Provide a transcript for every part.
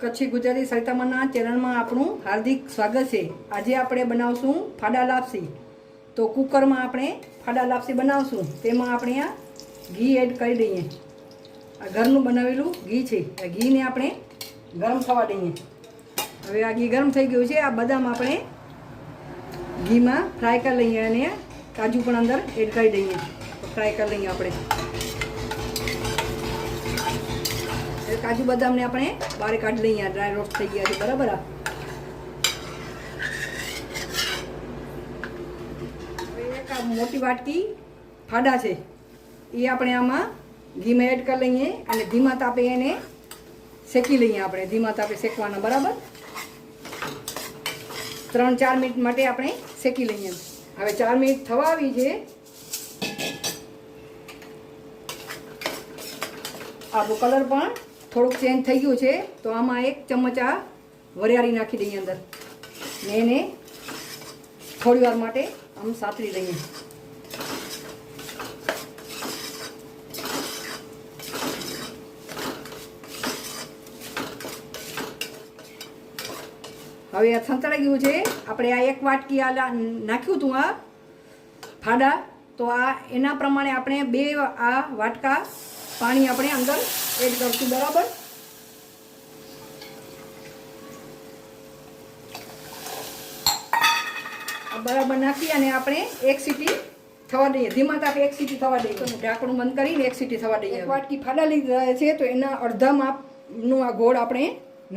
કચ્છી ગુજરાતી સરિતામાના ચેનલમાં આપણું હાર્દિક સ્વાગત છે। આજે આપણે બનાવશું ફાડા લાપસી। તો કુકરમાં આપણે ફાડા લાપસી બનાવશું। તેમાં આપણે આ ઘી એડ કરી દઈએ। આ ઘરનું બનાવેલું ઘી છે। આ ઘીને આપણે ગરમ થવા દઈએ। હવે આ ઘી ગરમ થઈ ગયું છે। આ બદામ આપણે ઘીમાં ફ્રાય કરી લઈએ અને કાજુ પણ અંદર એડ કરી દઈએ। તો ફ્રાય કરી લઈએ આપણે। काजू बदाम ने अपने बारे काट लीए। ड्राय रोस्ट थी गया है बराबर। एक मोटी वाटकी फाड़ा है ये अपने आमा घी में एड कर लीए और धीमा तापे एने सेकी लीए। अपने धीमा तापे सेकवाना बराबर 3-4 मिनिट माटे अपने सेकी लीए। हवे 4 मिनिट थवा आवी छे। आपो कलर पण थोड़ुं चेंज थई गयुं छे। तो आमां 1 चमच आ वरियाળી नाखी दઈએ अंदर ने એને થોડી વાર માટે આમ સાતરી લઈએ। હવે આ સંતળાઈ ગયું છે। આપણે આ 1 વાટકી આ નાખ્યું હતું આ ફાડા। તો આ એના પ્રમાણે આપણે 2 આ વાટકા पानी अपने अंदर एड करशुं बराबर। बराबर नाखी अने आपणे 1 सीटी थवा दઈએ। धीमा तापे 1 सीटी थवा दઈએ। तो ढांकणुं बंद करीने 1 सीटी थवा दઈએ। 1 वाटकी फाड़ा लीधा छे तो एना अर्धा मापनो आ गोळ आपणे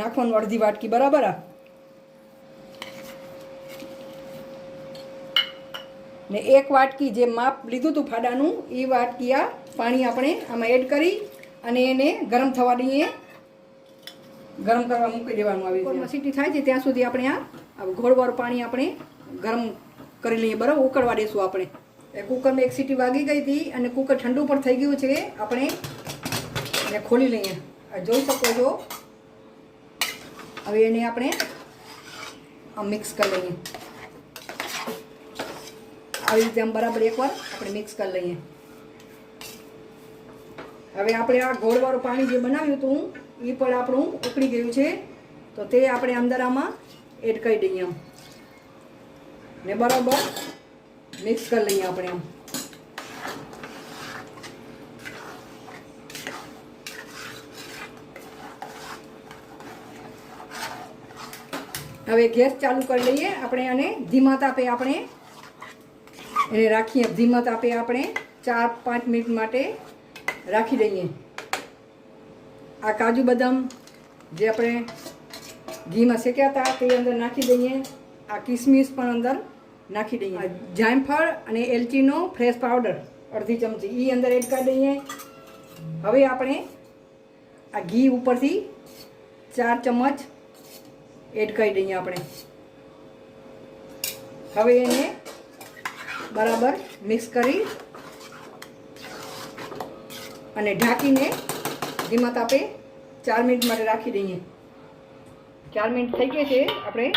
नाखવાનો अर्धी वाटकी बराबर। ने 1 वाटकी जे माप लीधुं तो फाडानुं ए वाटकी आ पानी अपने आमां एड करी अने एने गरम थवा दઈએ। गरम करवा मूकी देवानुं। आवी रीते सीटी थाय छे त्यां सुधी आपणे आ घोळवाळुं पाणी आपणे गरम करी लईए बराबर। उकळवा देशुं आपणे। कुकर में 1 सीटी वागी गई थी अने कुकर ठंडू पण थई गयुं छे। आपणे एने खोली लईए। आ जोई शको छो। हवे एने आपणे आ मिक्स कर लईए। આવી રીતે આમ બરાબર એકવાર આપણે મિક્સ કરી લઈએ। હવે આપણે આ ગોળવાળું પાણી જે બનાવ્યું હતું એ પણ આપણું ઉકળી ગયું છે। તો તે આપણે અંદર આમાં એડ કરી દઈએ આમ ને બરાબર મિક્સ કરી લઈએ આપણે આમ। હવે ગેસ ચાલુ કરી લઈએ આપણે અને ધીમા તાપે આપણે એને રાખીએ। ધીમા તાપે આપણે 4-5 મિનિટ માટે રાખી દઈએ। આ કાજુ બદામ જે આપણે ઘીમાં શેક્યા હતા તે અંદર નાખી દઈએ। આ કિસમિસ પણ અંદર નાખી દઈએ। જાયફળ અને એલચીનો ફ્રેશ પાવડર અડધી ચમચી એ અંદર એડ કરી દઈએ। હવે આપણે આ ઘી ઉપરથી 4 ચમચ એડ કરી દઈએ આપણે। હવે એને बराबर मिक्स करी अने ढांकीने धीमा तापे 4 मिनिट माटे राखी दઈએ। 4 मिनिट थई गई छे। आपणे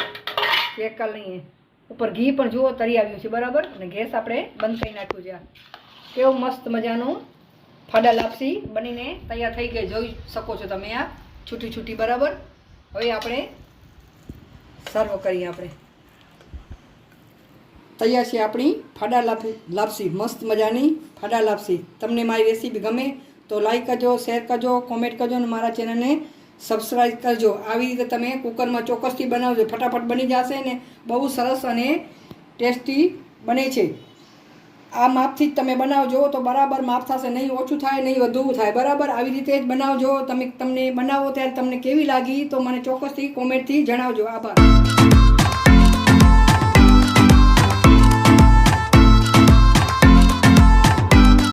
चेक कर लईए। ऊपर घी पण जुओ तरी आव्युं छे बराबर। अने गैस आपणे बंद करी नाख्युं छे। केवुं मस्त मजानुं फाड़ा लापसी बनीने तैयार थई गई। जोई शको छो तमे आ छूटी छूटी बराबर। हवे आपणे सर्व करीए। आपणे तैयार है अपनी फाड़ा लापसी। मस्त मजानी फाड़ा लापसी। तमने मारी रेसिपी गमे तो लाइक करजो, शेर करजो, कॉमेंट करजो और मारा चेनल ने सब्सक्राइब करजो। आवी रीते तमे कुकर में चोक्कसथी बनावजो। फटाफट बनी जशे ने बहु सरस अने टेस्टी बने छे। आ मापथी ज तमे बनावजो तो बराबर माप थशे। नहीं ओछुं थाय नहीं वधु थाय बराबर। आवी रीते ज बनावजो। तमने बनावो त्यारे तमने केवी लागी तो मने चोक्कसथी कॉमेंट थी जणावजो। आभार।